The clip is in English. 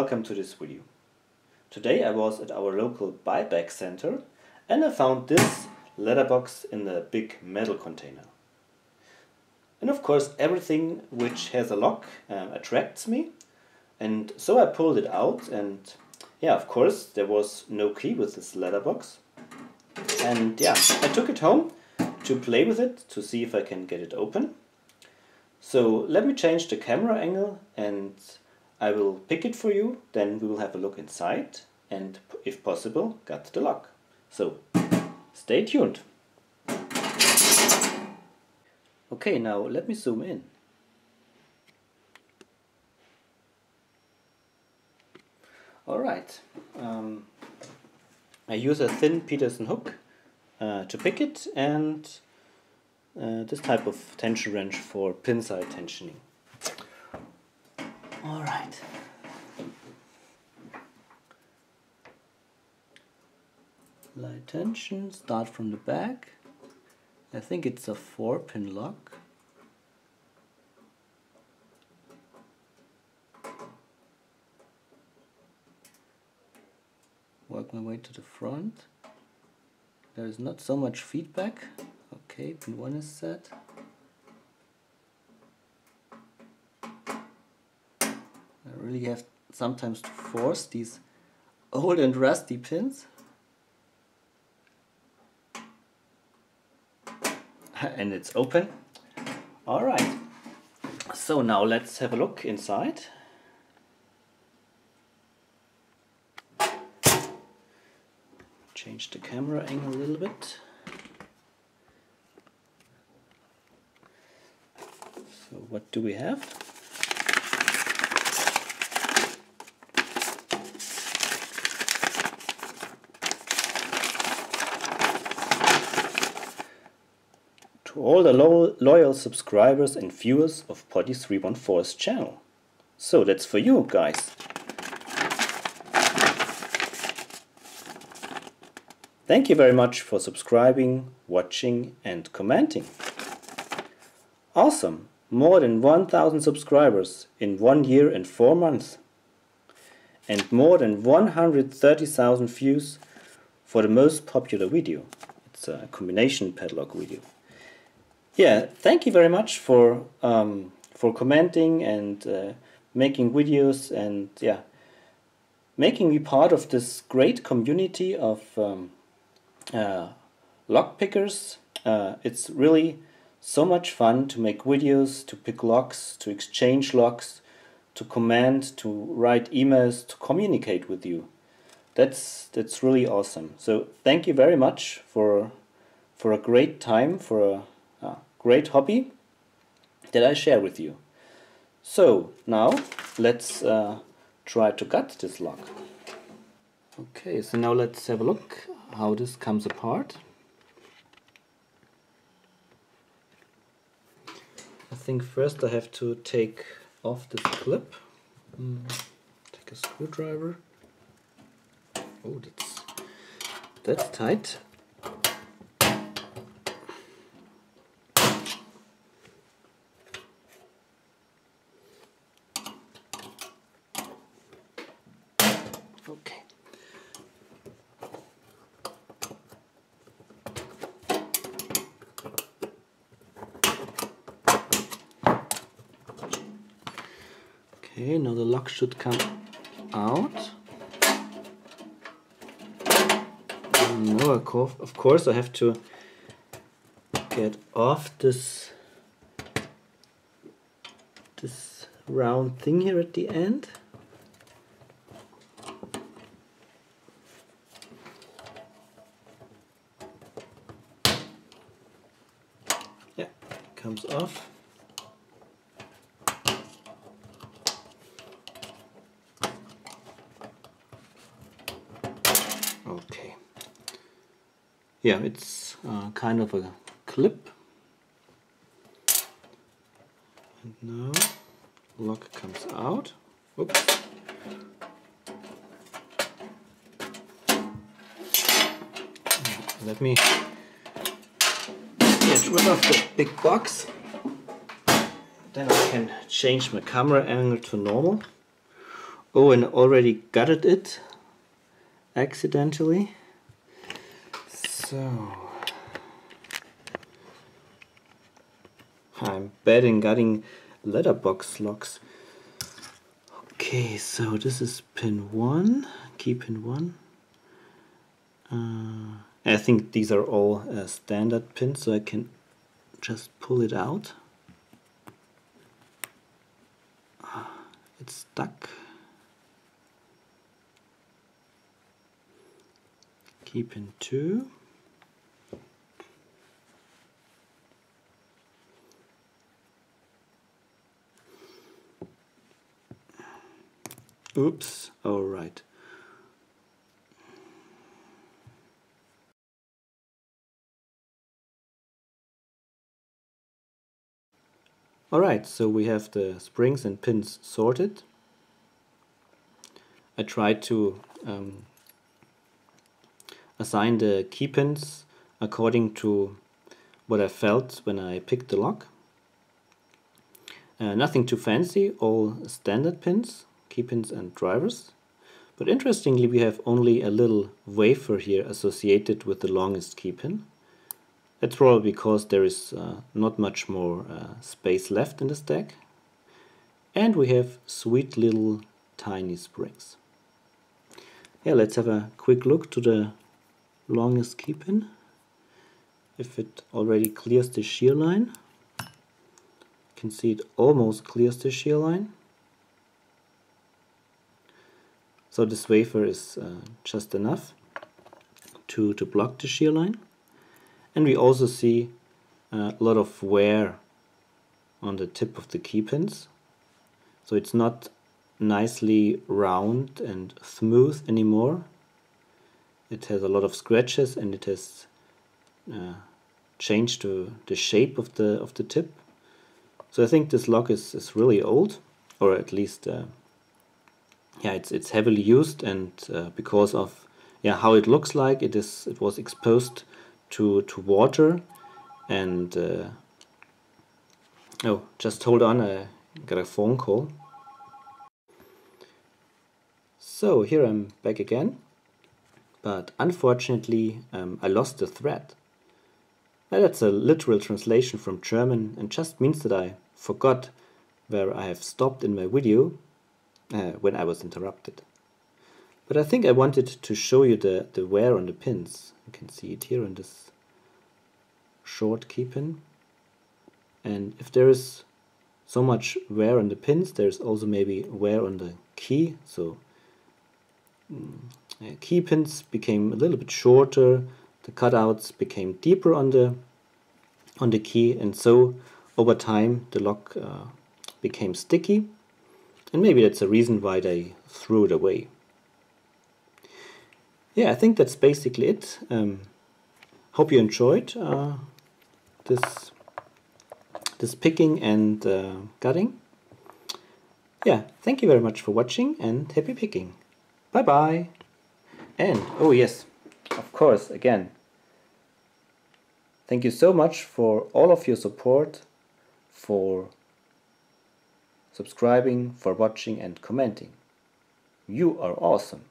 welcome to this video. Today I was at our local buyback center and I found this letterbox in a big metal container. And of course everything which has a lock attracts me, and so I pulled it out, and yeah, of course there was no key with this letterbox. And yeah, I took it home to play with it to see if I can get it open. So let me change the camera angle and I will pick it for you, then we will have a look inside and, if possible, gut the lock. So, stay tuned. Okay, now let me zoom in. Alright, I use a thin Peterson hook to pick it, and this type of tension wrench for pin side tensioning. Alright. Light tension, start from the back. I think it's a 4-pin lock. Work my way to the front. There is not so much feedback. Okay, pin 1 is set. I really have sometimes to force these old and rusty pins. And it's open. Alright, so now let's have a look inside. Change the camera angle a little bit. So what do we have? To all the loyal subscribers and viewers of Poddy 314's channel. So that's for you guys. Thank you very much for subscribing, watching and commenting. Awesome! More than 1,000 subscribers in 1 year and 4 months. And more than 130,000 views for the most popular video. It's a combination padlock video. Yeah, thank you very much for commenting and making videos, and yeah, making me part of this great community of lock pickers. It's really so much fun to make videos, to pick locks, to exchange locks, to comment, to write emails, to communicate with you. That's really awesome. So thank you very much for a great time, for a great hobby that I share with you. So now let's try to gut this lock. Okay, so now let's have a look how this comes apart. I think first I have to take off this clip. Take a screwdriver. Oh, that's tight. Okay. Okay, now the lock should come out. No, of course I have to get off this round thing here at the end. Yeah, comes off. Okay. Yeah, it's kind of a clip. And now lock comes out. Oops. Let me get rid of the big box. Then I can change my camera angle to normal. Oh, and already gutted it accidentally. So I'm bad in gutting letterbox locks. Okay, so this is pin 1, key pin 1. I think these are all standard pins, so I can just pull it out. It's stuck. Key pin 2. Oops, alright. Alright, so we have the springs and pins sorted. I tried to assign the key pins according to what I felt when I picked the lock. Nothing too fancy, all standard pins, key pins and drivers. But interestingly, we have only a little wafer here associated with the longest key pin. That's probably because there is not much more space left in the stack. And we have sweet little tiny springs. Yeah, let's have a quick look to the longest key pin. If it already clears the shear line. You can see it almost clears the shear line. So this wafer is just enough to block the shear line. And we also see a lot of wear on the tip of the key pins. So it's not nicely round and smooth anymore. It has a lot of scratches and it has changed the shape of the tip. So I think this lock is really old, or at least yeah, it's heavily used, and because of how it looks like, it was exposed to water. And oh, just hold on, I got a phone call. So here I'm back again, but unfortunately I lost the thread. Now, that's a literal translation from German and just means that I forgot where I have stopped in my video when I was interrupted. But I think I wanted to show you the wear on the pins. You can see it here on this short key pin. And if there is so much wear on the pins, there's also maybe wear on the key. So key pins became a little bit shorter, the cutouts became deeper on the key, and so over time the lock became sticky, and maybe that's a reason why they threw it away. Yeah, I think that's basically it. Hope you enjoyed this picking and gutting. Yeah, thank you very much for watching and happy picking. Bye bye. And oh yes, of course, again, thank you so much for all of your support, for subscribing, for watching and commenting. You are awesome.